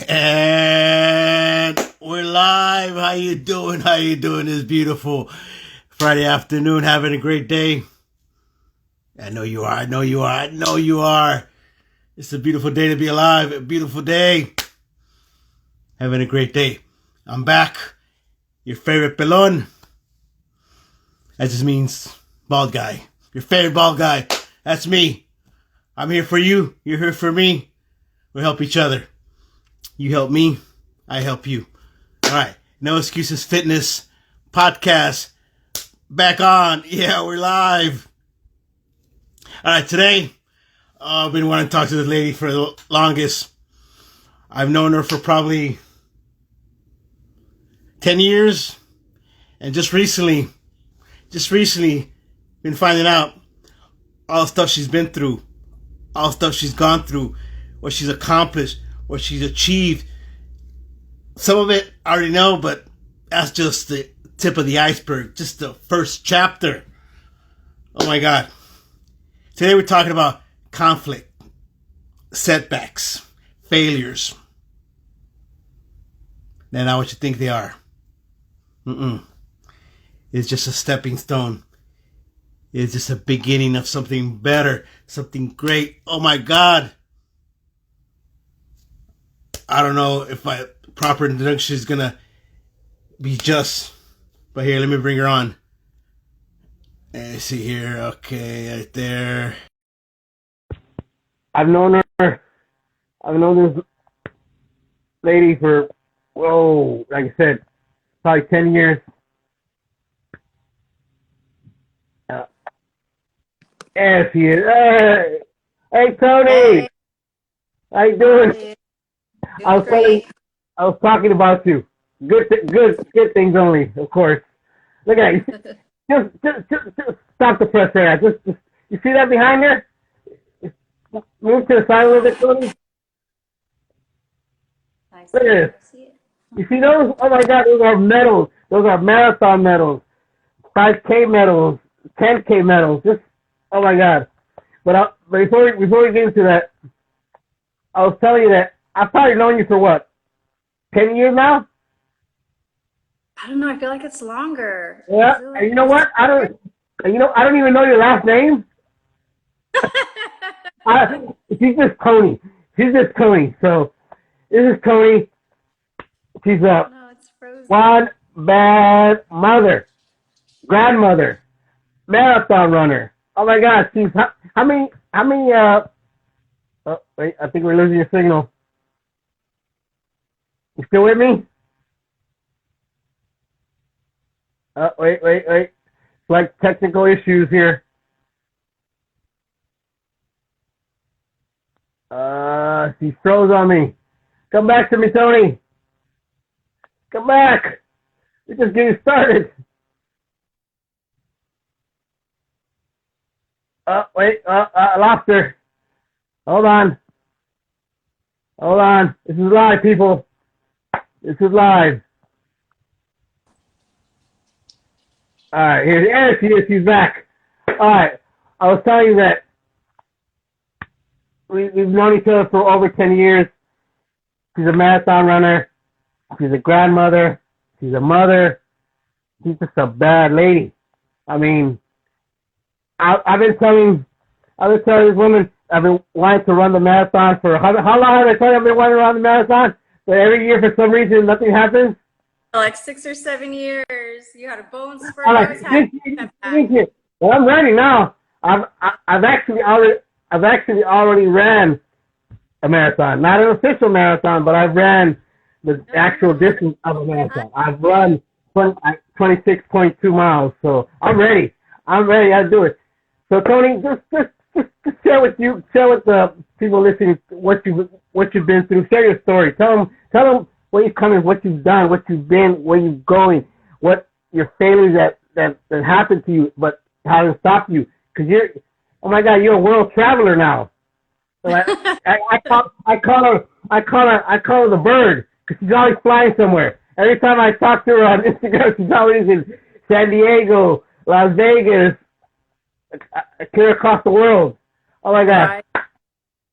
And we're live. How you doing? How you doing this beautiful Friday afternoon? Having a great day? I know you are. I know you are. I know you are. It's a beautiful day to be alive. A beautiful day. Having a great day. I'm back. Your favorite pelon. That just means bald guy. Your favorite bald guy. That's me. I'm here for you. You're here for me. We'll help each other. You help me, I help you. All right. No Excuses Fitness podcast back on. Yeah, we're live. All right. Today, I've been wanting to talk to this lady for the longest. I've known her for probably 10 years. And just recently, been finding out all the stuff she's been through, all the stuff she's gone through, what she's accomplished, what she's achieved. Some of it I already know, but that's just the tip of the iceberg, just the first chapter. Oh my God. Today we're talking about conflict, setbacks, failures. They're not what you think they are. It's just a stepping stone. It's just a beginning of something better, something great. Oh my God. I don't know if my proper introduction is going to be just. But here, let me bring her on. Let's see here. Okay, right there. I've known this lady for, like I said, probably 10 years. There she is. Hey, Tony. Hey, How you how are doing? you? I Doing was telling, great. I was talking about you. Good things only, of course. Look at that. Just stop the press there. Just, you see that behind there? Move to the side a little bit, Tony. I Look at see. this. I see it. You see those? Oh my God, those are medals. Those are marathon medals, 5K medals, 10K medals. Just, oh my God. But before we get into that, I was telling you that I've probably known you for what, 10 years now? I don't know. I feel like it's longer. Yeah. Is it And like you know what? I years? don't even know your last name. She's just Tony. She's just Tony. So this is Tony. She's a No, it's frozen. one bad mother, grandmother, marathon runner. Oh my God. She's how many oh wait, I think we're losing your signal. You still with me? Wait. It's like technical issues here. She froze on me. Come back to me, Tony. Come back. We're just getting started. Wait. I lost her. Hold on. This is live, people. This is live. All right. Here she is. She's back. All right. I was telling you that we've known each other for over 10 years. She's a marathon runner. She's a grandmother. She's a mother. She's just a bad lady. I mean, I've been telling this woman I've been wanting to run the marathon for how long have I told you I've been wanting to run the marathon? But every year for some reason nothing happens. Like 6 or 7 years. You had a bone spur. I'm You like always had this year. Well, I'm ready now. I've actually already ran a marathon, not an official marathon, but I've ran the actual distance of a marathon. I've run 26.2 miles, so I'm ready. I'll do it. So Tony, just share with the people listening what you've been through. Share your story. Tell them where you're coming, what you've done, what you've been, where you're going, what your failures that happened to you, but haven't stopped you. Because oh my God, you're a world traveler now. So I call her the bird because she's always flying somewhere. Every time I talk to her on Instagram, she's always in San Diego, Las Vegas, clear across the world. Oh my God.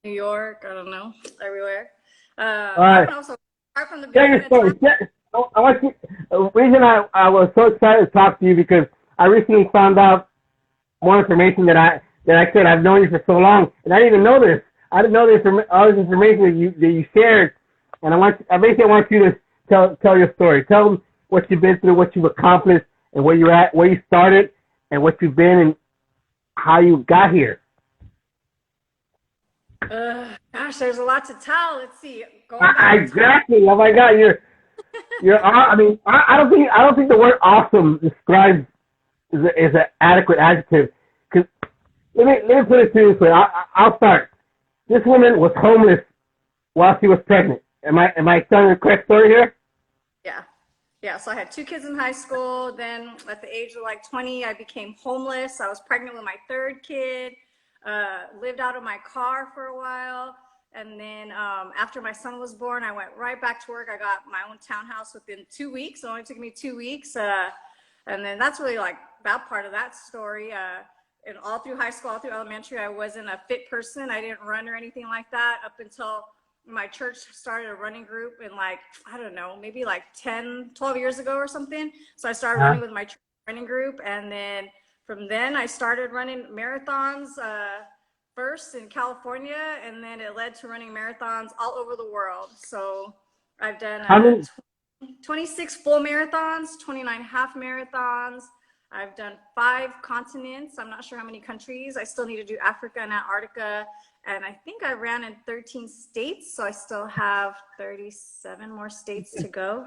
New York. I don't know. Everywhere. All I right. don't know. So start from the Tell beginning your of story. time. I want you. The reason I was so excited to talk to you because I recently found out more information that I said I've known you for so long, and I didn't even know this. I didn't know all this information that you shared, and I basically want you to tell your story. Tell them what you've been through, what you've accomplished, and where you're at, where you started, and what you've been, and how you got here. Gosh, there's a lot to tell. Let's see. Going back in time. Exactly. Oh my God, you're. I mean, I don't think the word awesome describes is an adequate adjective. Because let me put it to you this way. I'll start. This woman was homeless while she was pregnant. Am I telling the correct story here? Yeah. Yeah. So I had two kids in high school. Then at the age of like 20, I became homeless. I was pregnant with my third kid, lived out of my car for a while. And then after my son was born, I went right back to work. I got my own townhouse within 2 weeks. It only took me 2 weeks. And then that's really like that part of that story. And all through high school, all through elementary, I wasn't a fit person. I didn't run or anything like that up until my church started a running group in like, I don't know, maybe like 10, 12 years ago or something. So I started running with my church running group. And then from then I started running marathons first in California. And then it led to running marathons all over the world. So I've done 26 full marathons, 29 half marathons. I've done 5 continents. I'm not sure how many countries. I still need to do Africa and Antarctica. And I think I ran in 13 states, so I still have 37 more states to go.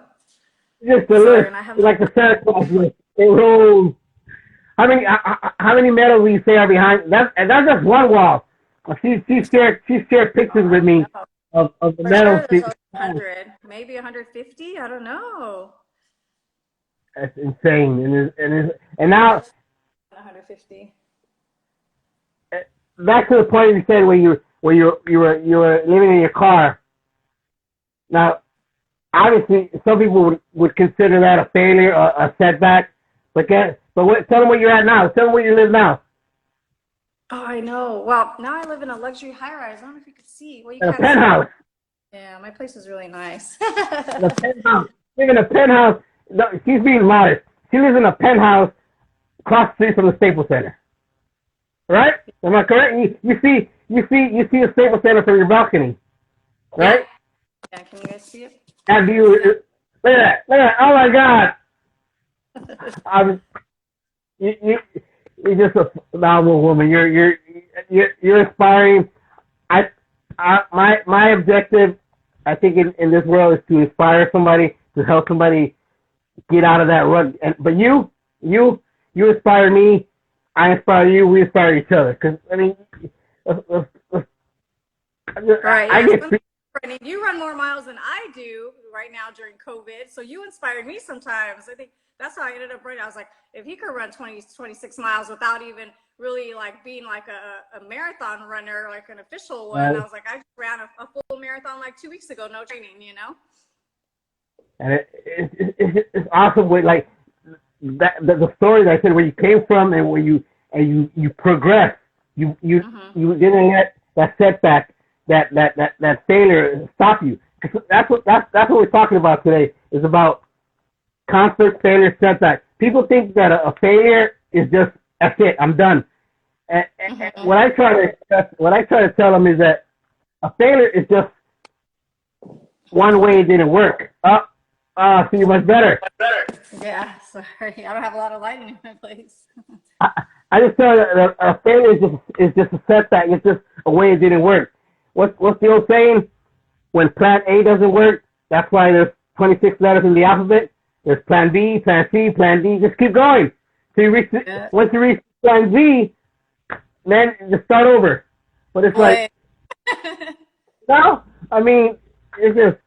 Just a list, like the Santa Claus list. It rolls. How many medals will you say are behind? That's just one wall. She shared pictures with me of the For medals. sure, there's 100, maybe 150. I don't know. That's insane, and now 150. Back to the point you said where you were living in your car. Now, obviously, some people would consider that a failure or a setback. But tell them where you're at now. Tell them where you live now. Oh, I know. Well, now I live in a luxury high-rise. I don't know if you could see. Well, you A can't penthouse. see. Yeah, my place is really nice. A penthouse. Live in a penthouse. No, she's being modest. She lives in a penthouse across the street from the Staples Center. Right? Am I correct? You see the Staples Center from your balcony, right? Yeah, can you guys see it? And look at that! Look at that! Oh my God! You're just a phenomenal woman. You're inspiring. My objective, I think, in this world is to inspire somebody, to help somebody get out of that rut. But you inspire me. I inspire you. We inspire each other. Because I mean, Right. I get. You run more miles than I do right now during COVID. So you inspired me sometimes. I think that's how I ended up running. I was like, if he could run 20, 26 miles without even really like being like a marathon runner, like an official one, I was like, I just ran a full marathon like 2 weeks ago, no training, you know? And it's awesome with like that the story that I said where you came from and where you progressed. You didn't let that setback, that failure stop you. That's what we're talking about today. Is about conflict, failure, setback. People think that a failure is just that's it. I'm done. And what I try to tell them is that a failure is just one way it didn't work. So you much better. Yeah, sorry. I don't have a lot of lighting in my place. I just tell you that a failure is just a setback. It's just a way it didn't work. What's the old saying? When plan A doesn't work, that's why there's 26 letters in the alphabet. There's plan B, plan C, plan D. Just keep going. So once you reach plan Z, then just start over. But it's like, no, I mean, it's just.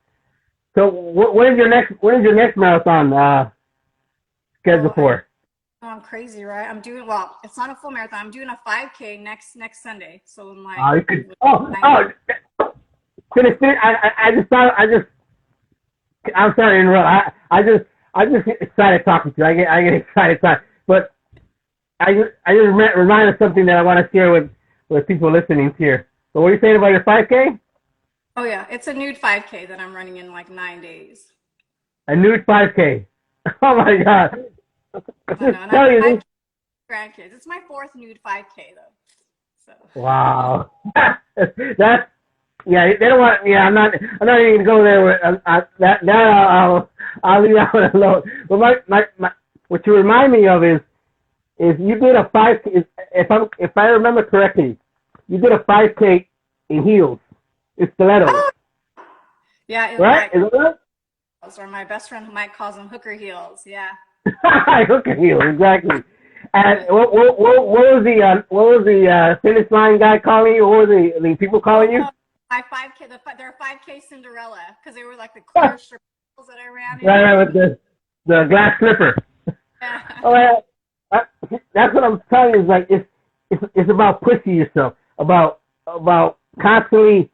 So when is your next marathon scheduled for? Oh, I'm crazy, right? Well, it's not a full marathon. I'm doing a 5K next Sunday. So I'm like, finish. I'm sorry to interrupt. I just get excited talking to you. I get excited talking, but I just reminded something that I want to share with people listening here. So what are you saying about your 5K? Oh yeah, it's a nude 5K that I'm running in like 9 days. A nude 5K. Oh my God. I know, and I have Tell you five this. grandkids. It's my fourth nude 5K though. So Wow. That's yeah. They don't want. Yeah, I'm not even gonna go there. With, that I'll leave that one alone. But what you remind me of is you did a 5K. If I remember correctly, you did a 5K in heels, in stilettos, oh, yeah, right? Is that right? or my best friend Mike calls them hooker heels. Yeah. Look at you, exactly. And what was the finish line guy calling you? What was the people calling you? Oh, my 5K, they're 5K Cinderella because they were like the clear strip that I ran Right, in. right, with the glass slipper. Yeah. Oh, yeah. That's what I'm telling you. Is like it's about pushing yourself, about constantly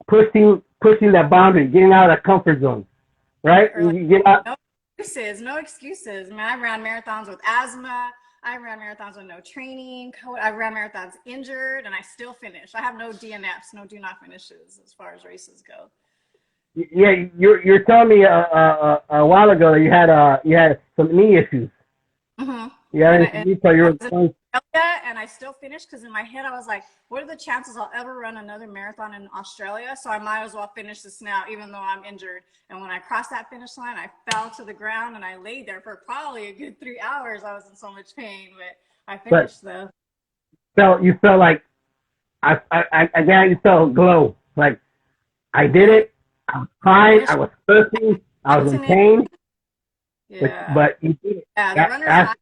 pushing that boundary, getting out of that comfort zone. Right? Or like, You get out. no excuses, no excuses. I mean, I ran marathons with asthma. I ran marathons with no training. I ran marathons injured, and I still finished. I have no DNFs, no do not finishes as far as races go. Yeah, you're telling me a while ago that you had some knee issues. Mm-hmm. Yeah, And you thought you I were was in going. Australia, and I still finished because in my head I was like, "What are the chances I'll ever run another marathon in Australia?" So I might as well finish this now, even though I'm injured. And when I crossed that finish line, I fell to the ground and I laid there for probably a good 3 hours. I was in so much pain, but I But finished though. you felt like I got you felt glow. Like I did Yeah, it. I was I crying. I finished was thirsty. I was in continent. pain. Yeah, But you did it. yeah. The That, runner's that's high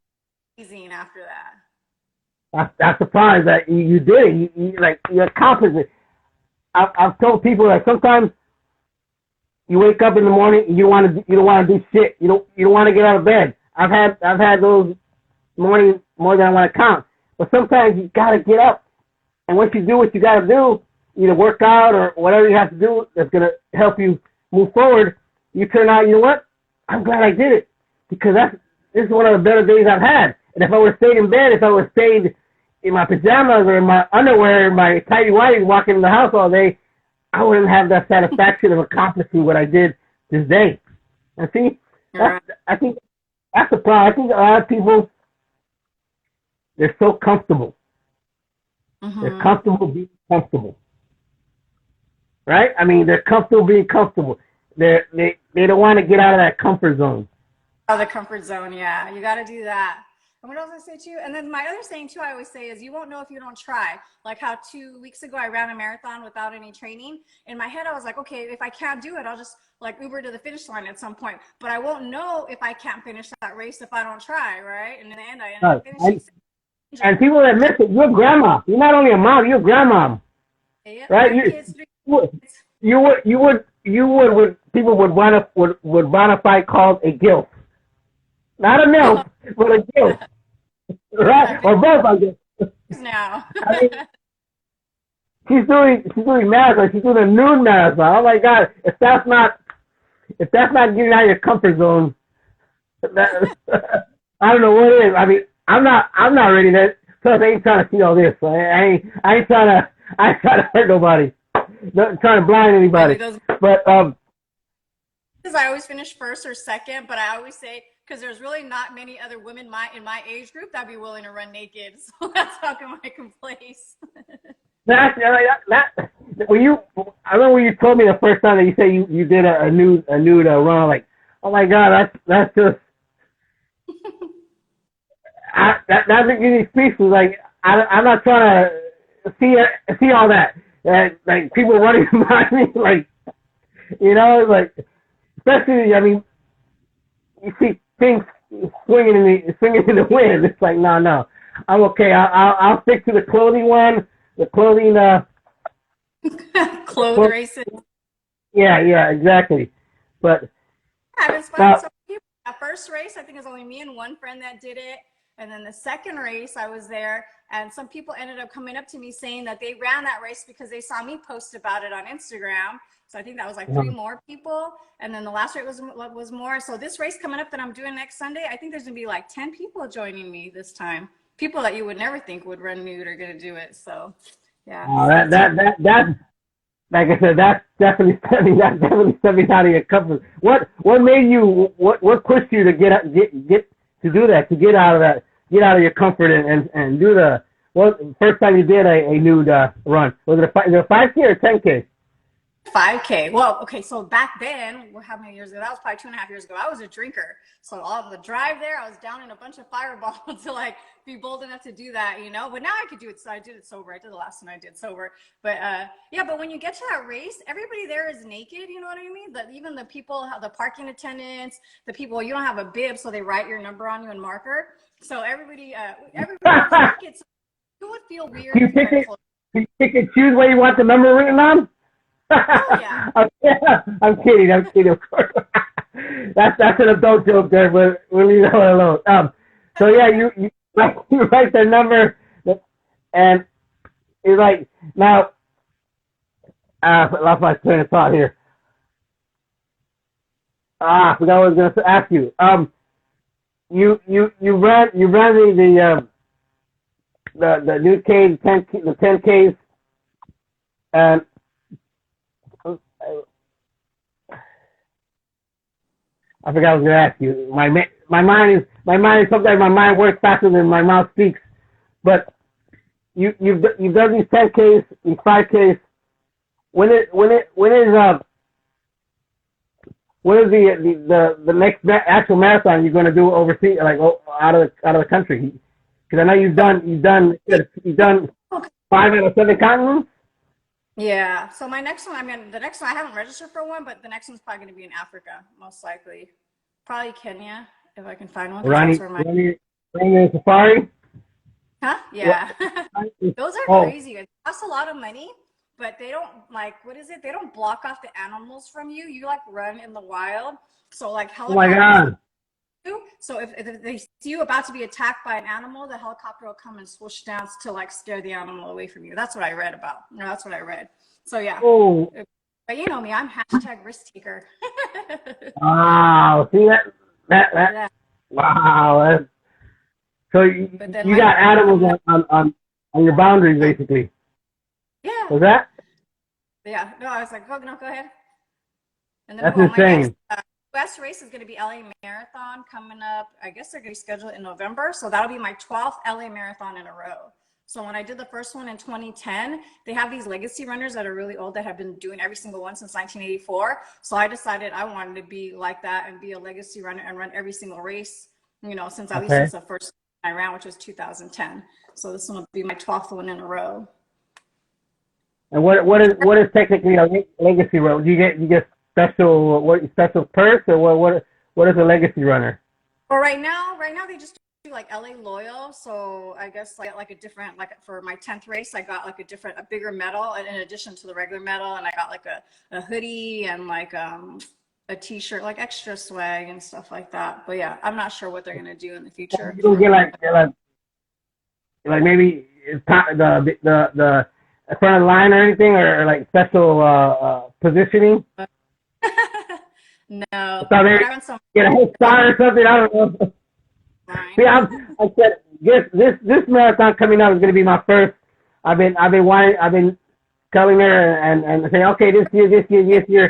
is amazing after that. that's surprised that you did it. You accomplished it. I've told people that sometimes you wake up in the morning and you don't want to do shit. You don't want to get out of bed. I've had those mornings more than I want to count. But sometimes you gotta get up, and once you do what you gotta do, either work out or whatever you have to do that's gonna help you move forward. You turn out, you know what? I'm glad I did it because this is one of the better days I've had. And if I would have stayed in bed, if I would have stayed in my pajamas or in my underwear, my tighty whities, walking in the house all day, I wouldn't have that satisfaction of accomplishing what I did this day. And see, Right. I think that's the problem. I think a lot of people they're so comfortable. They're Mm-hmm. comfortable being comfortable, right? I mean, they're comfortable being comfortable. They don't want to get out of that comfort zone. Oh, the comfort zone. Yeah, you got to do that. And what else I say too? And then my other saying too, I always say is you won't know if you don't try. Like how 2 weeks ago I ran a marathon without any training. In my head, I was like, okay, if I can't do it, I'll just like Uber to the finish line at some point. But I won't know if I can't finish that race if I don't try, right? And in the end, I ended Right. up finishing And injured. people that miss it, you're grandma. You're not only a mom, you're grandma, Yep, right? three kids, three You kids. would people would bonafide called a guilt, not a milk, but a guilt, right? Big Or both, I guess. now. I mean, she's doing marathon. She's doing a noon marathon. Oh my God! If that's not getting out of your comfort zone, that, I don't know what it is. I mean, I'm not ready to. Plus, I ain't trying to see all this. So I ain't trying to hurt nobody. Not trying to blind I do anybody. those But because I always finish first or second, but I always say because there's really not many other women in my age group that'd be willing to run naked. So that's how come I can place. that I remember when you told me the first time that you said you did a nude run. Like, oh my God, that's just that doesn't give me speech. Like I'm not trying to see all that. Like people running behind me, like like especially I mean you see things swinging in the wind. It's like no, I'm okay. I'll stick to the clothing one. The clothing Clothes races. yeah, exactly. But Yeah, it's fun. now So that first race, I think it was only me and one friend that did it. And then the second race, I was there, and some people ended up coming up to me saying that they ran that race because they saw me post about it on Instagram. So I think that was like three more people. And then the last race was more. So this race coming up that I'm doing next Sunday, I think there's gonna be like 10 people joining me this time. People that you would never think would run nude are gonna do it. So yeah, that like I said, that's definitely stepping out of your comfort. What made you? What pushed you to get to do that? To get out of your comfort and do the first time you did a nude run? Was it a 5K or 10K? 5K. Well, okay, so back then, how many years ago? That was probably 2.5 years ago. I was a drinker. So all the drive there, I was down in a bunch of fireballs to like be bold enough to do that, you know? But now I could do it. So I did it sober. I did the last one I did sober. But yeah, but when you get to that race, everybody there is naked, you know what I mean? Even the people, the parking attendants, the people, you don't have a bib, so they write your number on you in marker. So everybody was naked. So it would feel weird. Do you pick and choose where you want the number written on? Oh, yeah. I'm kidding, of course. that's an adult joke there, but we'll leave that one alone. So yeah, you write the number, and it's like, now, I lost my train of thought here. I forgot what I was going to ask you. You ran the new K, the 10Ks, and I forgot I was going to ask you. My mind is sometimes my mind works faster than my mouth speaks. But you've done these 10Ks, these 5Ks. When is the next actual marathon you're going to do overseas, like out of the country? Because I know you've done 5 out of 7 continents. Yeah. So my next one, the next one, I haven't registered for one, but the next one's probably going to be in Africa, most likely. Probably Kenya, if I can find one. Running a safari? Huh? Yeah. Those are crazy. It costs a lot of money, but they don't, like, what is it? They don't block off the animals from you. You, like, run in the wild. So, like, helicopters. Oh, my God. So if they see you about to be attacked by an animal, the helicopter will come and swoosh down to like scare the animal away from you. That's what I read about. No, that's what I read. So yeah. Oh. But you know me, I'm #risk taker. Wow. See that? Wow. So you got animals on your boundaries, basically. Yeah. Was that? Yeah. No, I was like, go ahead. And then that's insane. US race is going to be LA Marathon coming up. I guess they're going to schedule it in November. So that'll be my 12th LA Marathon in a row. So when I did the first one in 2010, they have these legacy runners that are really old that have been doing every single one since 1984. So I decided I wanted to be like that and be a legacy runner and run every single race, you know, since the first one I ran, which was 2010. So this one will be my 12th one in a row. And what is technically a legacy run? You get special purse, or what is a legacy runner? Well, right now they just do like LA Loyal. So I guess like a different, like for my 10th race, I got like a bigger medal in addition to the regular medal, and I got like a hoodie and like a t-shirt, like extra swag and stuff like that. But yeah, I'm not sure what they're gonna do in the future. You don't get like maybe the front of the line or anything, or like special positioning. No. So they get a head start or something. I don't know. See, I said this marathon coming up is going to be my first. I've been telling her and saying, okay, this year.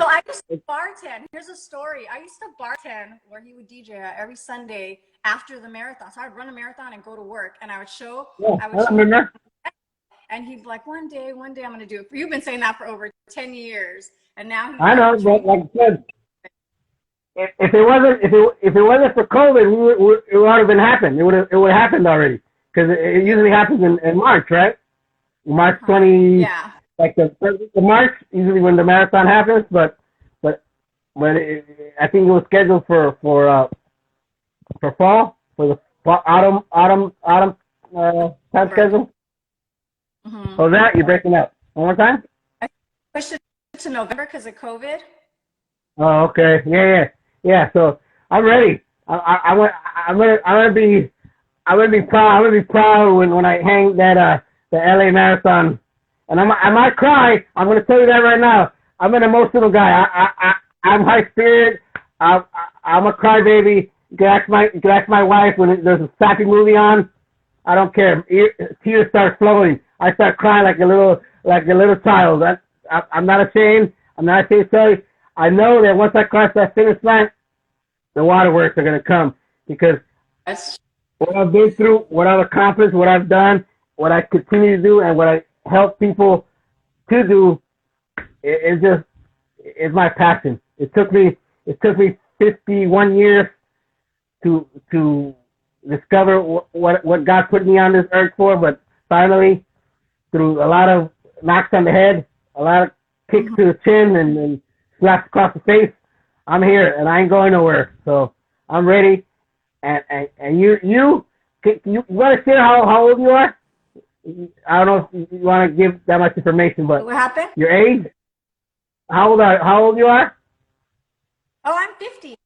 So I used to bartend. Here's a story. I used to bartend where he would DJ every Sunday after the marathon. So I'd run a marathon and go to work, and I would show. Yeah, I remember. And he'd be like, one day I'm going to do it. You've been saying that for over 10 years, and now. I know, but like I said, if it wasn't for COVID, it would have been happened. It would have happened already, because it usually happens in March, right? March 20. Yeah. Like the March, usually when the marathon happens, but I think it was scheduled for fall, for the autumn time schedule. Mm-hmm. Oh, that you're breaking up. One more time. I pushed it to November because of COVID. Oh, okay. Yeah. So I'm ready. I'm gonna be proud. I'm gonna be proud when I hang that the LA Marathon. And I might cry. I'm going to tell you that right now. I'm an emotional guy. I'm high spirit. I'm a crybaby. You can ask my wife when there's a sappy movie on. I don't care. Tears start flowing. I start crying like a little child. I'm not ashamed. I'm not ashamed to tell you. I know that once I cross that finish line, the waterworks are gonna come because That's what I've been through, what I've accomplished, what I've done, what I continue to do, and what I help people to do, it's my passion. It took me 51 years to discover what God put me on this earth for, but finally, through a lot of knocks on the head, a lot of kicks to the chin, and slaps across the face, I'm here and I ain't going nowhere. So I'm ready. And you want to share how old you are? I don't know if you want to give that much information, but what happened? your age, how old you are? Oh, I'm 50.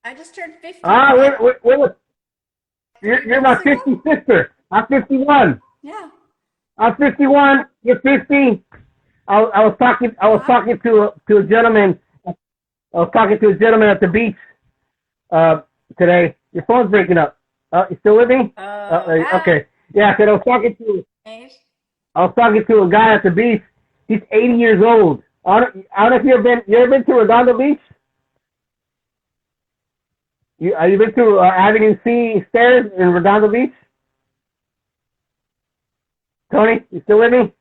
I just turned 50. You're my 50 sister. I'm 51. Yeah. I'm 51. You're 50. I was talking to a gentleman. I was talking to a gentleman at the beach today. Your phone's breaking up. You still with me? Okay. Yeah, I said I was talking to a guy at the beach. He's 80 years old. I don't know if you ever been to Redondo Beach? You been to Avenue C stairs in Redondo Beach? Tony, you still with me?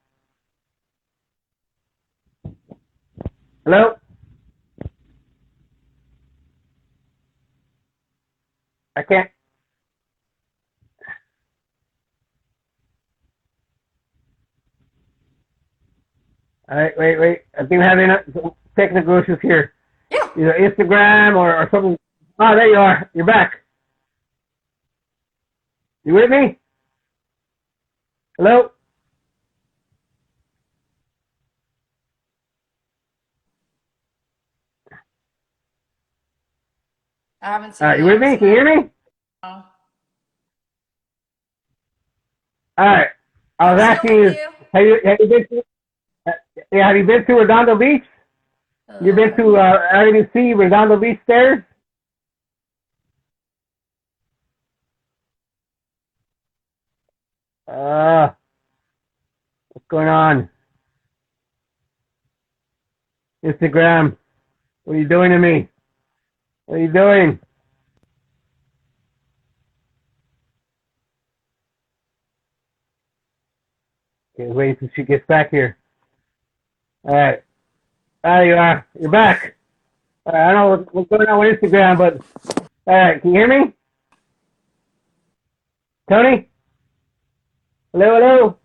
Hello? I can't. All right, wait. I think we're having some technical issues here. Yeah. Either Instagram or something. Oh, there you are. You're back. You with me? Hello? I haven't seen You with me? Can you hear me? No. All right. I was asking you, have you been to? Have you been to Redondo Beach? You been to Avenue C, Redondo Beach stairs? What's going on? Instagram, what are you doing to me? What are you doing? Okay, wait till she gets back here. All right. There you are. You're back. I don't know what's going on with Instagram, but all right. Can you hear me? Tony? Hello?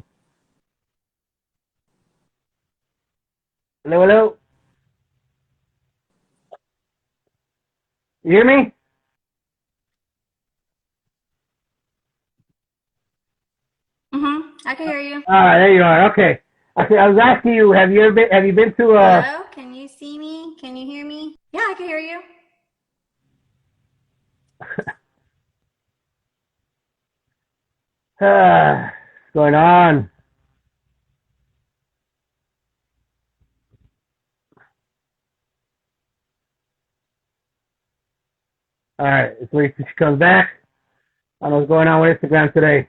Hello? You hear me? I can hear you. There you are. Okay. I was asking you, have you been to Hello? Can you see me? Can you hear me? Yeah, I can hear you. what's going on? All right. Let's wait till she comes back. I don't know what's going on with Instagram today.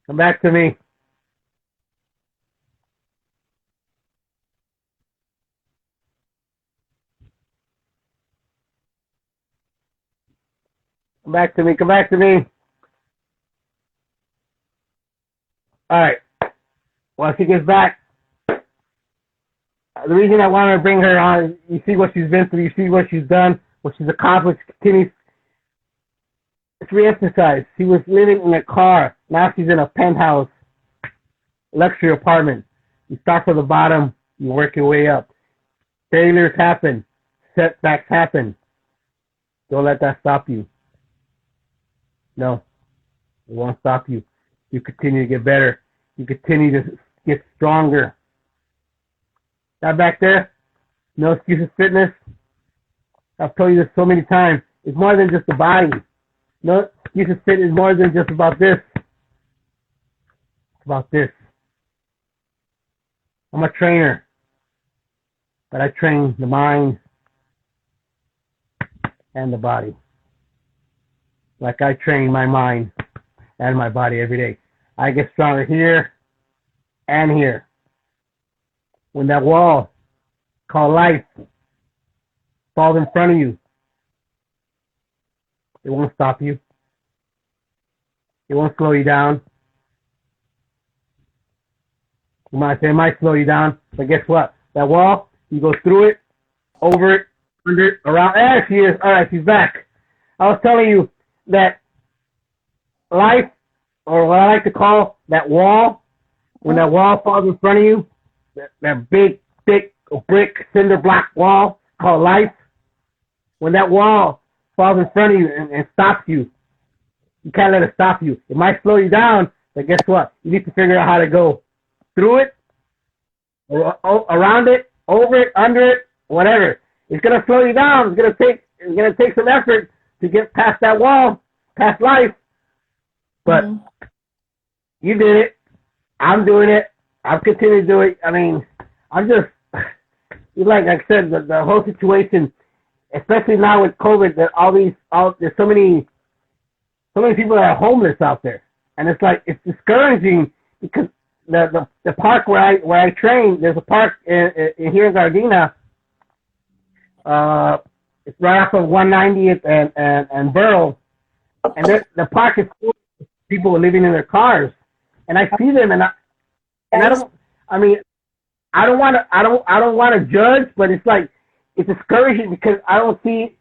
Come back to me. Come back to me. All right. Once she gets back, the reason I wanted to bring her on, you see what she's been through, you see what she's done, what she's accomplished, continues. It's re-emphasized. She was living in a car. Now she's in a penthouse, luxury apartment. You start from the bottom, you work your way up. Failures happen. Setbacks happen. Don't let that stop you. No, it won't stop you. You continue to get better. You continue to get stronger. That back there, no excuses fitness. I've told you this so many times. It's more than just the body. No excuses fitness is more than just about this. It's about this. I'm a trainer, but I train the mind and the body. Like I train my mind and my body every day. I get stronger here and here. When that wall called life falls in front of you, it won't stop you. It won't slow you down. You might say it might slow you down, but guess what? That wall, you go through it, over it, under it, around. There she is. All right, she's back. I was telling you that life, or what I like to call that wall, when that wall falls in front of you, that big, thick brick cinder block wall called life, when that wall falls in front of you and stops you, you can't let it stop you. It might slow you down, but guess what? You need to figure out how to go through it, around it, over it, under it, whatever. It's gonna slow you down. It's gonna take some effort to get past that wall, past life. But you did it. I'm doing it. I've continued to do it. I mean, I'm just, like I said, the whole situation, especially now with COVID, that there's so many people that are homeless out there, and it's like it's discouraging because the park where I train, there's a park in here in Gardena. It's right off of 190th and Burrow, and the park is full of people living in their cars, and I see them, and I don't want to judge, but it's like it's discouraging because I don't see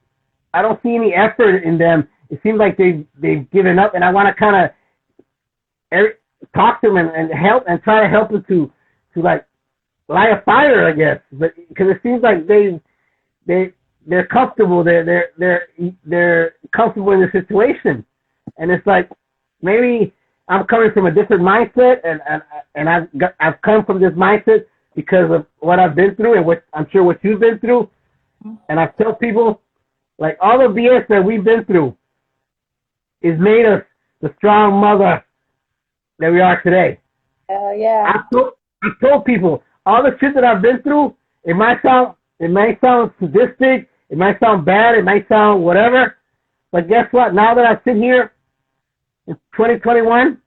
any effort in them. It seems like they've given up, and I want to kind of talk to them and help and try to help them to like light a fire, I guess. But because it seems like they're comfortable, they're comfortable in the situation, and it's like maybe I'm coming from a different mindset, and I've come from this mindset because of what I've been through and what I'm sure what you've been through, and I tell people like all the BS that we've been through is made us the strong mother that we are today. Yeah. I've told people all the shit that I've been through. It might sound sadistic. It might sound bad. It might sound whatever. But guess what? Now that I sit here in 2021,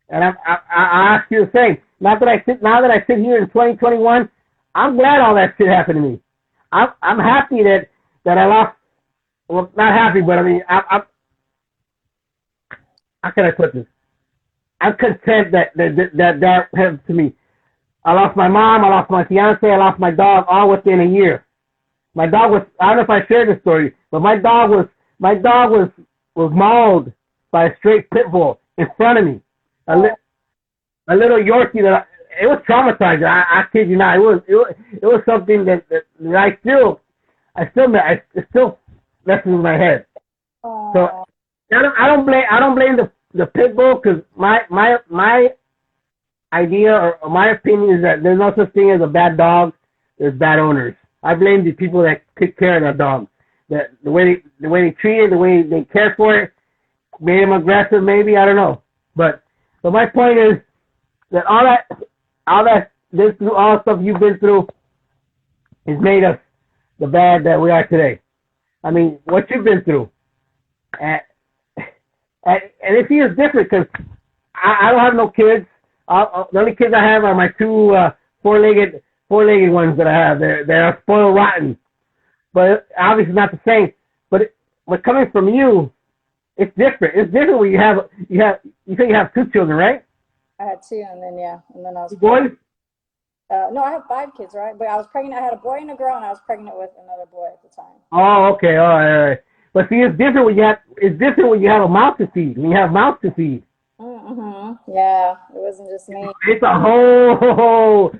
and I ask you the same. Now that I sit here in 2021, I'm glad all that shit happened to me. I'm happy that I lost. Well, not happy, but I mean, I'm how can I put this? I'm content that happened to me. I lost my mom, I lost my fiance, I lost my dog all within a year. My dog was, I don't know if I shared this story, but my dog was mauled by a straight pit bull in front of me. A little Yorkie it was traumatizing. I kid you not. It was something that I still messes with my head. So I don't blame the pit bull, because my idea or my opinion is that there's no such thing as a bad dog. There's bad owners. I blame the people that take care of that dog. The way they treat it, the way they care for it, made him aggressive. Maybe, I don't know. But my point is that all the stuff you've been through has made us the bad that we are today. I mean, what you've been through. And it feels different because I don't have no kids. The only kids I have are my two four-legged ones that I have. They're spoiled rotten, but obviously not the same. But coming from you, it's different. It's different when you say you have two children, right? I had two, and then I was boys. No, I have 5 kids, right? But I was pregnant. I had a boy and a girl, and I was pregnant with another boy at the time. Oh, okay, all right. But see, it's different when you have a mouth to feed. When you have mouth to feed. Yeah, it wasn't just me. It's a whole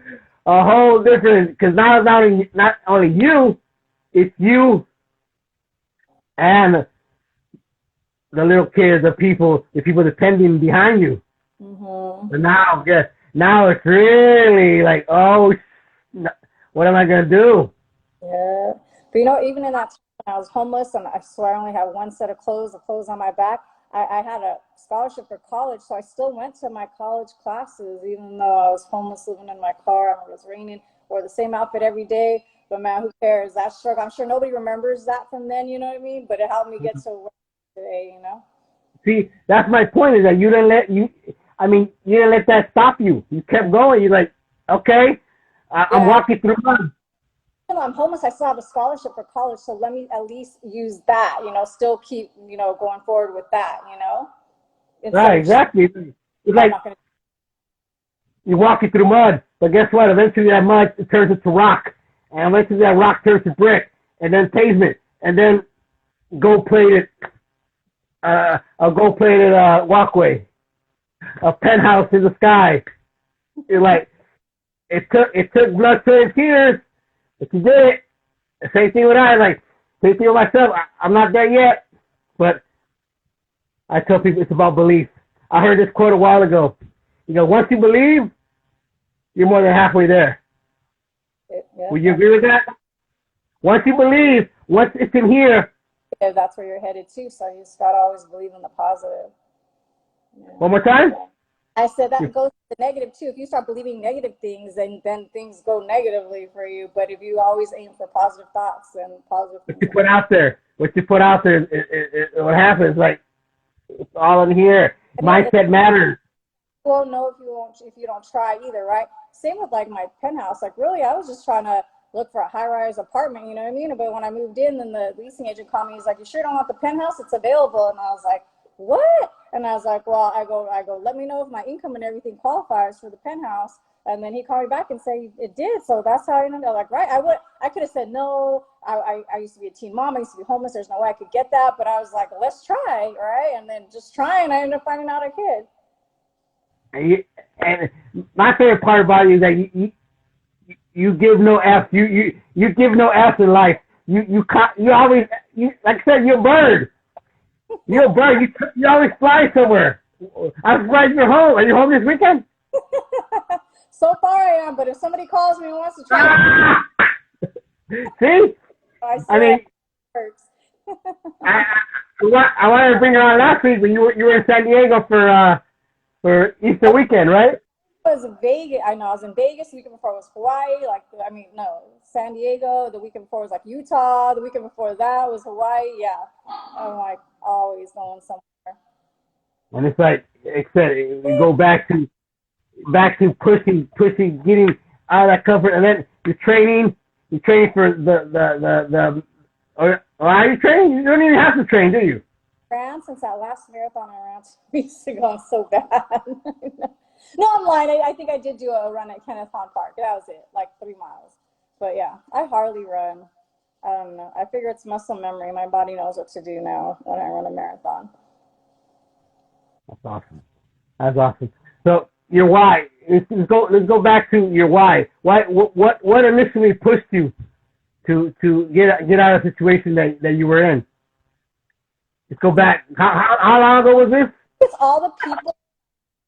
different, because now it's not only you, it's you and the little kids, the people depending behind you. But now it's really like, oh, what am I gonna do? Yeah, but even in that time when I was homeless and I swear I only had one set of clothes, the clothes on my back, I had a scholarship for college, so I still went to my college classes, even though I was homeless, living in my car, and it was raining, wore the same outfit every day. But man, who cares? That struggle, I'm sure nobody remembers that from then, you know what I mean? But it helped me get to where today, See, that's my point, is that you didn't I mean, you didn't let that stop you. You kept going. You're like, okay, I'm walking through mud. Even though I'm homeless, I still have a scholarship for college, so let me at least use that, still keep, going forward with that, instead Right, of just, exactly. It's I'm like not going to. you're walking through mud, but guess what? Eventually that mud turns into rock, and eventually that rock turns to brick, and then pavement, and then gold-plated, a gold-plated walkway, a penthouse in the sky. You're like, it took blood, sweat, and tears, but you did it. Same thing with same thing with myself. I'm not there yet, but I tell people it's about belief. I heard this quote a while ago. Once you believe, you're more than halfway there. Yeah, Would you agree with that? Once you believe, once it's in here. yeah, that's where you're headed to. So you just gotta always believe in the positive. Yeah. One more time? I said that goes to the negative too. If you start believing negative things, then things go negatively for you. But if you always aim for positive thoughts, then positive things. What you put out there, what happens? Like, it's all in here. Mindset matters. You won't know if you don't try either, right? Same with like my penthouse. Like really, I was just trying to look for a high-rise apartment, you know what I mean? But when I moved in, then the leasing agent called me. He's like, "You sure don't want the penthouse? It's available." And I was like, "What?" And I was like, "Well, I go, let me know if my income and everything qualifies for the penthouse." And then he called me back and said it did. So that's how I ended up. Like, right? I could have said no. I used to be a teen mom. I used to be homeless. There's no way I could get that. But I was like, let's try, right? And then just trying, I ended up finding out I could. And my favorite part about you is that you give no F. You give no F in life. You always, like I said, you're a bird. You're a bird. You always fly somewhere. I'm surprised you're home. Are you home this weekend? So far I am, but if somebody calls me and wants to try, see, I mean, it works. I wanted to bring her on last week, but you were in San Diego for Easter weekend, right? I was in Vegas. I know I was in Vegas. The weekend before was Hawaii. San Diego. The weekend before was like Utah. The weekend before that was Hawaii. Yeah, I'm like always going somewhere. And it's like I said, we go back to pushing, getting out of that comfort, and then you're training for the or are you training? You don't even have to train, do you? Ran since that last marathon I ran 2 weeks ago. I'm so bad. No, I'm lying. I think I did do a run at Kenneth Hahn Park. That was it, like 3 miles. But yeah, I hardly run. I don't know. I figure it's muscle memory. My body knows what to do now when I run a marathon. That's awesome. So your why. Let's go back to your why. Why? What initially pushed you to get out of the situation that you were in? Let's go back. How long ago was this? It's all the people,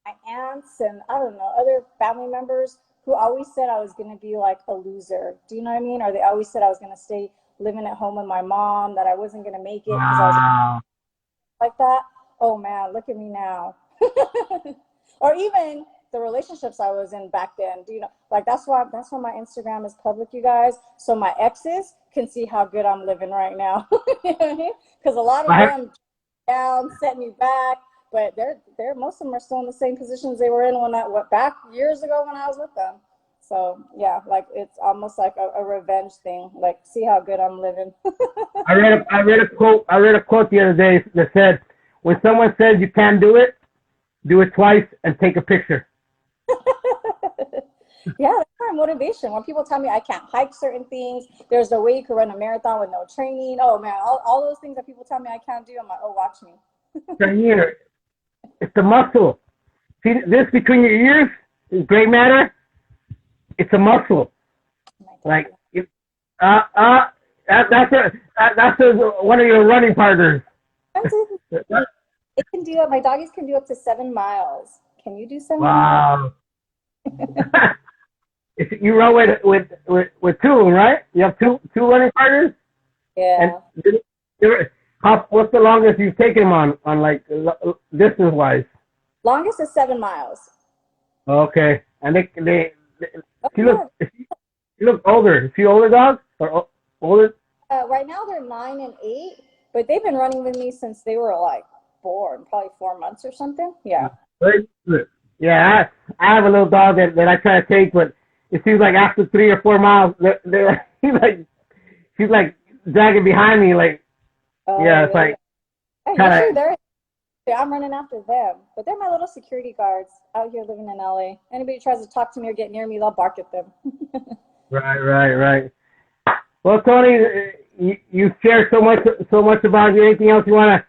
my aunts and I don't know, other family members who always said I was going to be like a loser. Do you know what I mean? Or they always said I was going to stay living at home with my mom, that I wasn't going to make it because I was like that. Oh man, look at me now. Or even the relationships I was in back then. Do you know? Like that's why my Instagram is public, you guys. So my exes can see how good I'm living right now. Because a lot of them down, set me back. But they're most of them are still in the same positions they were in when I went back years ago when I was with them. So yeah, like it's almost like a revenge thing. Like, see how good I'm living. I read a quote the other day that said, when someone says you can't do it twice and take a picture. Yeah, that's my motivation. When people tell me I can't hike certain things, there's no way you can run a marathon with no training. Oh man, all those things that people tell me I can't do, I'm like, oh, watch me. Right here. It's the muscle. See this between your ears is gray matter. It's a muscle. Like that's one of your running partners. It can do it. My doggies can do up to 7 miles. Can you do 7 miles? Wow. You run with two of them, right? You have two running partners. Yeah. And what's the longest you've taken them on like distance wise? Longest is 7 miles. Okay, and they you look older. Is she older dogs or older? Right now they're 9 and 8, but they've been running with me since they were like born, probably 4 months or something. Yeah. Very good. Yeah, I have a little dog that I try to take, but it seems like after 3 or 4 miles, she's like dragging behind me. Like, Oh, yeah, it's yeah. like Hey, usually kind of I'm running after them, but they're my little security guards out here living in LA. Anybody tries to talk to me or get near me, they'll bark at them. right. Well, Tony, you shared so much about you. Anything else you wanna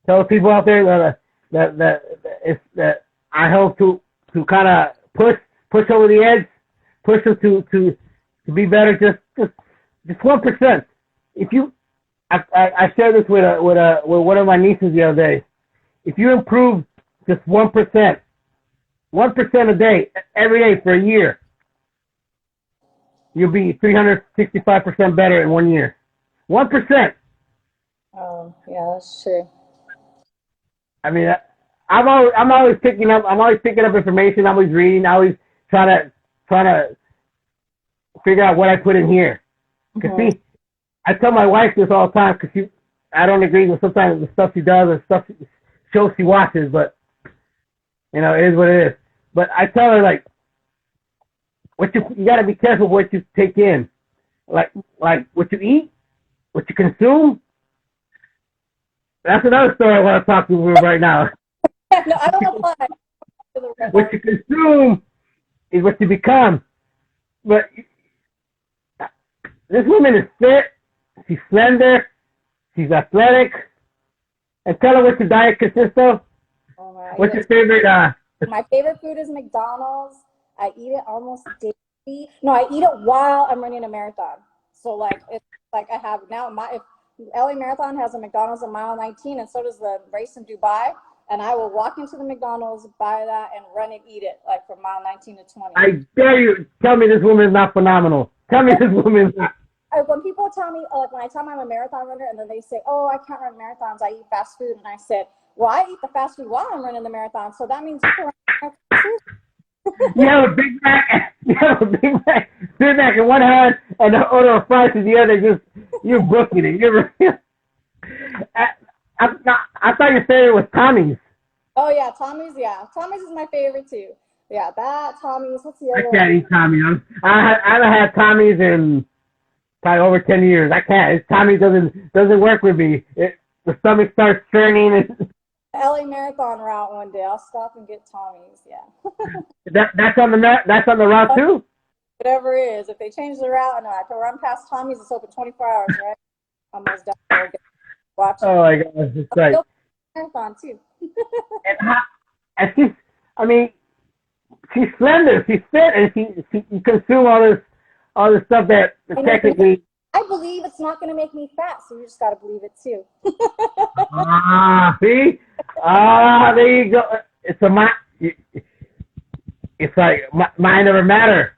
tell people out there that I hope to kind of push over the edge, push them to be better. Just 1%. If you, I shared this with one of my nieces the other day. If you improve just 1%, 1% a day, every day for a year, you'll be 365% better in 1 year. 1%. Oh, yeah, that's true. I mean, I'm always picking up information. I'm always reading. I always trying to figure out what I put in here. Cause see, I tell my wife this all the time because I don't agree with sometimes the stuff she does or shows she watches, but it is what it is. But I tell her like, you got to be careful what you take in, like what you eat, what you consume. That's another story I want to talk to you right now. No, I don't apply. What you consume is what you become. But this woman is fit. She's slender. She's athletic. And tell her what your diet consists of. Oh, my, What's your favorite? My favorite food is McDonald's. I eat it almost daily. No, I eat it while I'm running a marathon. So it's like I have now if LA Marathon has a McDonald's at mile 19, and so does the race in Dubai. And I will walk into the McDonald's, buy that, and run and eat it like from mile 19 to 20. I dare you, tell me this woman is not phenomenal. Tell me this woman is not. When people tell me, like when I tell them I'm a marathon runner, and then they say, "Oh, I can't run marathons. I eat fast food," and I said, "Well, I eat the fast food while I'm running the marathon, so that means you can run marathon too." You have a Big Mac, Big Mac in one hand and the order of fries in the other. You're booking it. I thought your favorite was Tommy's. Oh yeah, Tommy's. Yeah, Tommy's is my favorite too. Yeah, that Tommy's. What's the other I can't one? eat Tommy's. I haven't had Tommy's in probably over 10 years. I can't. Tommy doesn't work with me. The stomach starts churning. And LA Marathon route one day. I'll stop and get Tommy's. Yeah. that's on the route too. Whatever it is, if they change the route, I know I can run past Tommy's. It's open 24 hours, right? Almost done. Watch. Oh my gosh, it's like marathon too. and she's slender, she's fit, and she consume all this stuff that technically. I believe it's not going to make me fat, so you just got to believe it too. See? There you go. It's like mind over matter.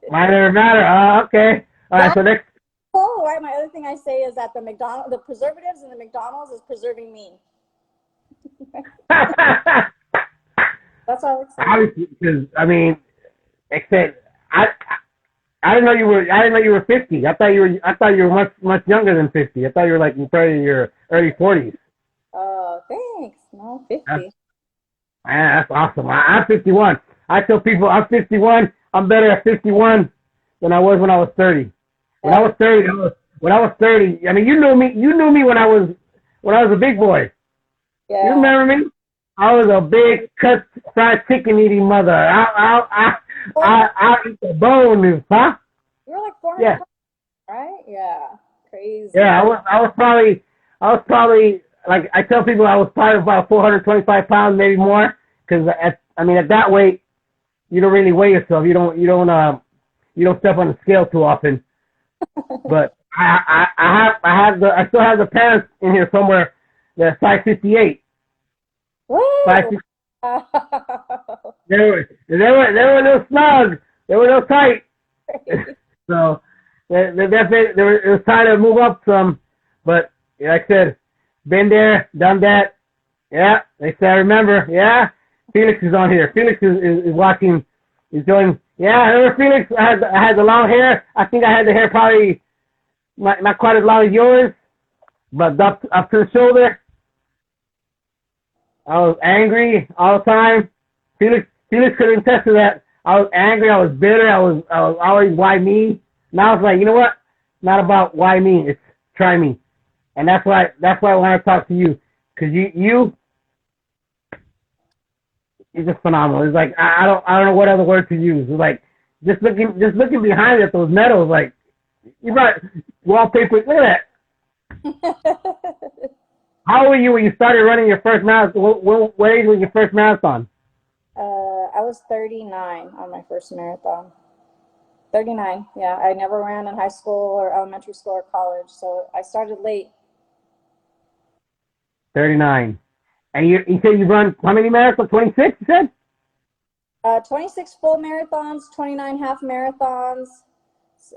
Mind over matter. Okay. All right. So next. Oh, right. My other thing I say is that the preservatives in the McDonald's is preserving me. That's all it's saying. Because except I didn't know you were 50. I thought you were much younger than 50. I thought you were like probably your early 40s. Oh, thanks. No, 50. That's awesome. I'm 51. I tell people I'm 51. I'm better at 51 than I was when I was 30. When I was 30, I mean, you knew me when I was a big boy. Yeah. You remember me? I was a big cut fried chicken eating mother. I'll eat the bones, huh? You were like 400 pounds, right? Yeah. Crazy. Yeah, I was probably like I tell people I was probably about 425 pounds, maybe more, because at that weight, you don't really weigh yourself. You don't step on the scale too often. But I still have the pants in here somewhere. They're size 58. What? They were a little snug. They were a little tight. So it was time to move up some. But like I said, been there, done that. Yeah, they say I remember. Yeah, Felix is on here. Felix is watching. He's doing. Yeah, I remember Felix. I had the long hair. I think I had the hair probably not quite as long as yours, but up to the shoulder. I was angry all the time. Felix could attest to that. I was angry. I was bitter. I was always why me. Now it's like, you know what? Not about why me. It's try me. And that's why I want to talk to you, because you're just phenomenal. It's like I don't know what other word to use. It's like just looking behind at those medals, like you brought wallpaper. Look at that. How old were you when you started running your first marathon? What age was your first marathon? I was 39 on my first marathon. 39, yeah. I never ran in high school or elementary school or college, so I started late. 39. And you said you run how many marathons? 26, you said? 26 full marathons, 29 half marathons,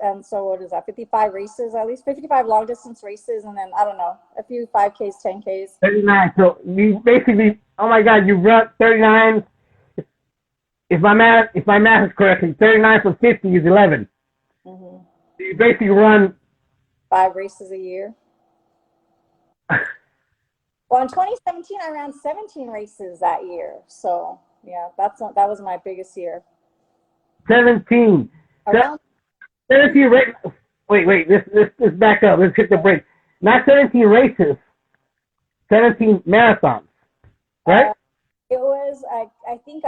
and so what is that, 55 races, at least 55 long distance races, and then I don't know, a few 5Ks, 10Ks. 39. So you basically, oh my God, you run 39. If my math is correct, 39 from 50 is 11. Mm-hmm. So you basically run 5 races a year. Well, in 2017, I ran 17 races that year. So yeah, that was my biggest year. 17. Around 17 races. Wait. Let's back up. Let's hit the break. Not 17 races. 17 marathons. Right? It was, I think,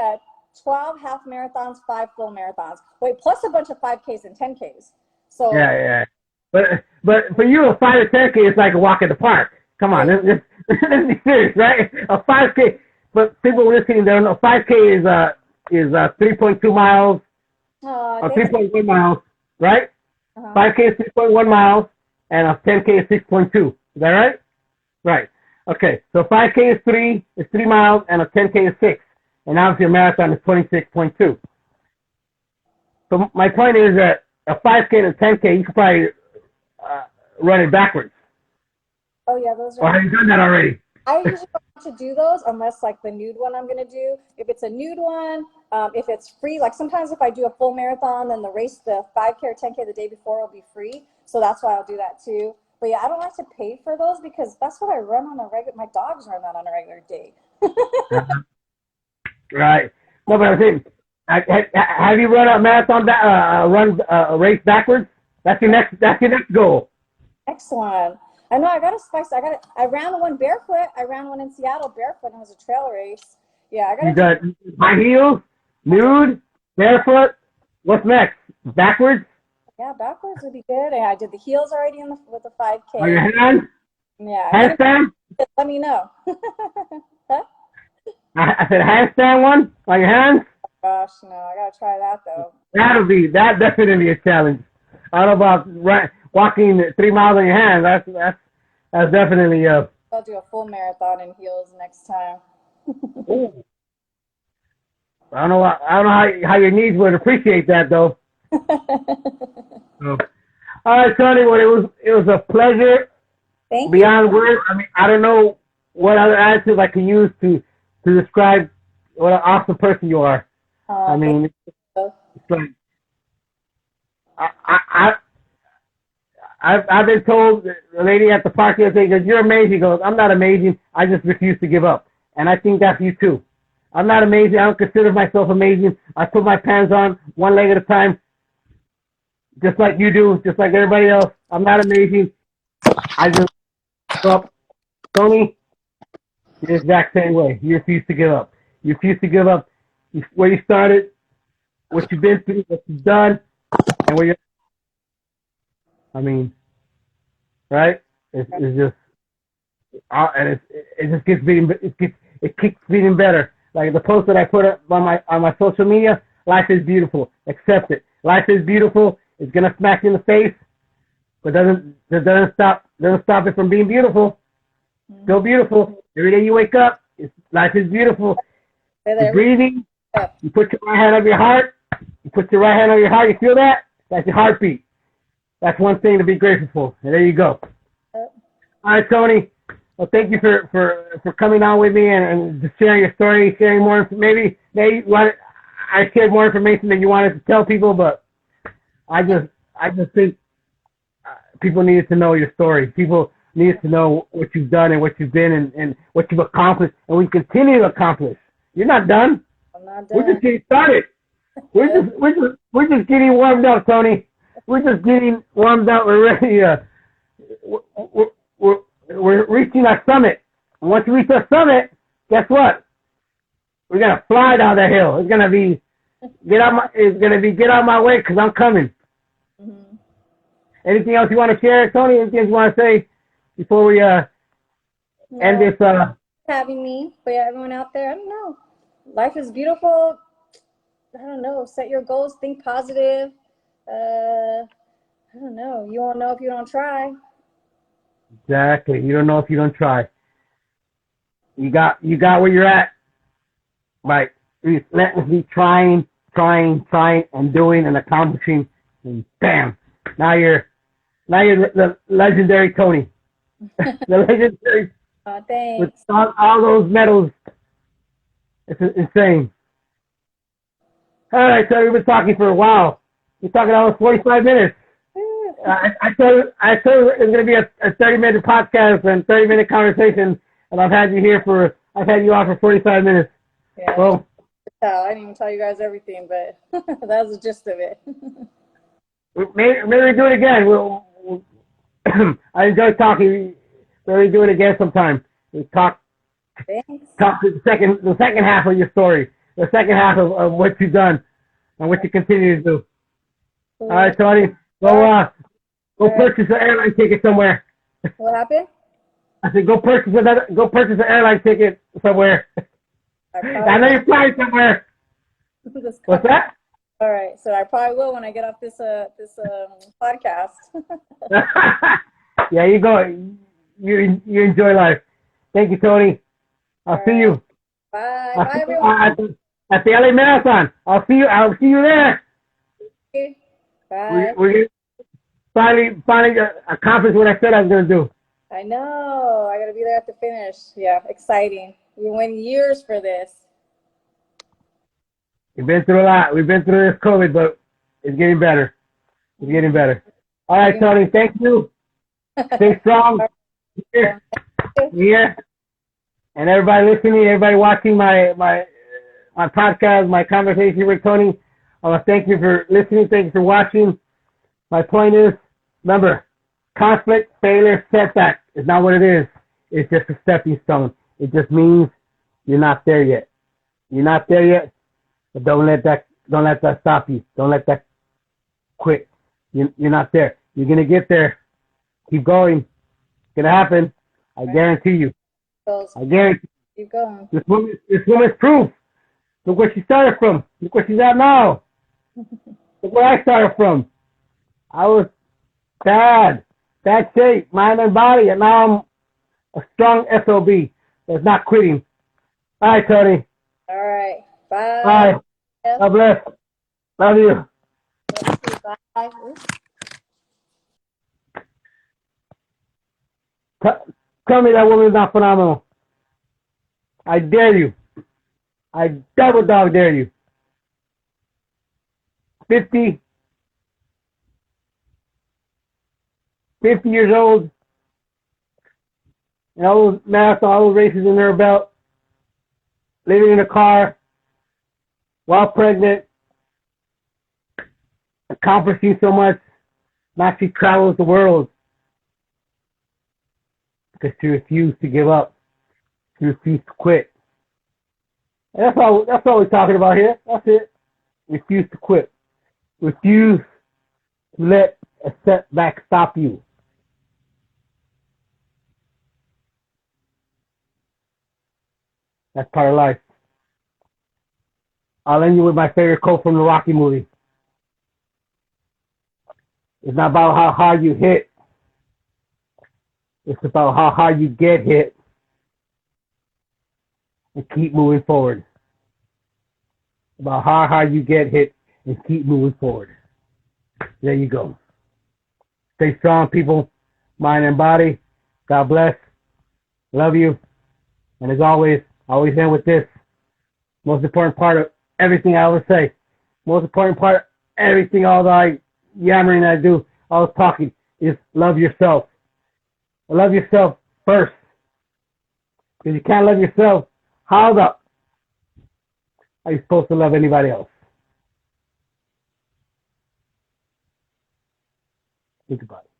12 half marathons, 5 full marathons. Wait, plus a bunch of 5Ks and 10Ks. So yeah. But for you, a 5 or 10K is like a walk in the park. Come on, let's be serious, right? A 5K, but people listening, they don't know 5K is 3.2 miles or 3.1 miles, right? 5K is 3.1 miles, and a 10K is 6.2. Is that right? Right. Okay. So 5K is 3 miles, and a 10K is 6, and obviously a marathon is 26.2. So my point is that a 5K and a 10K, you could probably run it backwards. Oh yeah, those are. Or have you done that already? I usually don't to do those unless like the nude one I'm gonna do. If it's a nude one, if it's free, like sometimes if I do a full marathon, then the 5K or 10K the day before will be free. So that's why I'll do that too. But yeah, I don't like to pay for those because that's what I run on a regular. My dogs run that on a regular day. Right. No, but I'm saying, have you run a marathon? A race backwards? That's your next goal. Excellent. I know I got to spice. I ran one barefoot. I ran one in Seattle barefoot. It was a trail race. Yeah, You got high heels, nude, barefoot. What's next? Backwards? Yeah, backwards would be good. I did the heels already with the 5K. On your hands? Yeah. Handstand? Let me know. Huh? I said handstand one on your hands. Oh, gosh, no, I gotta try that though. That definitely a challenge. I don't know about walking 3 miles on your hands. That's definitely I'll do a full marathon in heels next time. Ooh. I don't know how your knees would appreciate that though. So, all right, Tony. Well, it was a pleasure. Thank Beyond you. words. I mean, I don't know what other adjectives I can use to describe what an awesome person you are. I mean, it's like I've been told, the lady at the park the other day goes, "You're amazing." He goes, "I'm not amazing. I just refuse to give up." And I think that's you too. I'm not amazing. I don't consider myself amazing. I put my pants on one leg at a time, just like you do, just like everybody else. I'm not amazing. I just give up. Tony, you're the exact same way. You refuse to give up. You refuse to give up where you started, what you've been through, what you've done, and where you're. I mean, right? It's just, and it just gets beating. It keeps beating better. Like the post that I put up on my social media, life is beautiful. Accept it. Life is beautiful. It's gonna smack you in the face, but doesn't stop it from being beautiful. Still beautiful. Every day you wake up, life is beautiful. You're breathing. You put your right hand on your heart. You put your right hand on your heart. You feel that? That's your heartbeat. That's one thing to be grateful for. And there you go. All right, Tony. Well, thank you for coming on with me and just sharing your story, sharing more. Maybe I shared more information than you wanted to tell people, but I just think people needed to know your story. People, needs to know what you've done and what you've been and what you've accomplished and what you continue to accomplish. You're not done. I'm not We're done. just getting started. We're just getting warmed up, Tony. We're just getting warmed up. We're ready. We're reaching our summit. And once we reach our summit, guess what? We're gonna fly down the hill. It's gonna be get out my way because I'm coming. Mm-hmm. Anything else you want to share, Tony? Anything else you want to say before we end this? Having me, but yeah, everyone out there, I don't know. Life is beautiful. I don't know. Set your goals. Think positive. I don't know. You won't know if you don't try. Exactly. You don't know if you don't try. You got where you're at. Right. Relentlessly trying, and doing and accomplishing, and bam! Now you're the legendary Tony. The legendary. Thanks. With all those medals. It's insane. All right, so we've been talking for a while. We're talking almost 45 minutes. I told you it was going to be a 30-minute podcast and 30-minute conversation, and I've had you on for 45 minutes. Yeah. Well, I didn't even tell you guys everything, but that was the gist of it. maybe we do it again. I enjoy talking. Maybe do it again sometime. We talk the second half of your story, the second half of what you've done and what you continue to do. All right, Tony, go purchase an airline ticket somewhere. What happened? I said go purchase an airline ticket somewhere. I know you're flying somewhere. What's that? All right, so I probably will when I get off this podcast. Yeah, you go. You enjoy life. Thank you, Tony. I'll see you. Bye. Bye, everyone. At the LA Marathon. I'll see you there. Okay. Bye. We finally accomplished what I said I was going to do. I know. I got to be there at the finish. Yeah, exciting. We went years for this. We've been through a lot. We've been through this COVID, but it's getting better. It's getting better. All right, Tony. Thank you. Stay strong. Here. And everybody listening, everybody watching my podcast, my conversation with Tony, I want to thank you for listening. Thank you for watching. My point is, remember, conflict, failure, setback is not what it is. It's just a stepping stone. It just means you're not there yet. You're not there yet, but don't let that stop you. Don't let that quit. You're not there. You're gonna get there. Keep going. It's gonna happen. I guarantee you. I guarantee. Keep going. This woman's proof. Look where she started from. Look where she's at now. Look where I started from. I was bad shape, mind and body, and now I'm a strong SOB that's not quitting. All right, Tony. All right. Bye. Bye. Yes. God bless. Love you. Bye. Tell me that woman is not phenomenal. I dare you. I double dog dare you. 50 years old, and all those marathons, all those races in her belt, living in a car, while pregnant, accomplishing so much. Now she travels the world because she refused to give up. She refused to quit. And that's all we're talking about here. That's it. Refuse to quit. Refuse to let a setback stop you. That's part of life. I'll end you with my favorite quote from the Rocky movie. It's not about how hard you hit. It's about how hard you get hit and keep moving forward. About how hard you get hit and keep moving forward. There you go. Stay strong, people. Mind and body. God bless. Love you. And as always, I always end with this. Most important part of everything I always say. Most important part of everything, all the yammering I do, all the talking, is love yourself. Love yourself first. If you can't love yourself, how the are you supposed to love anybody else? Think about it.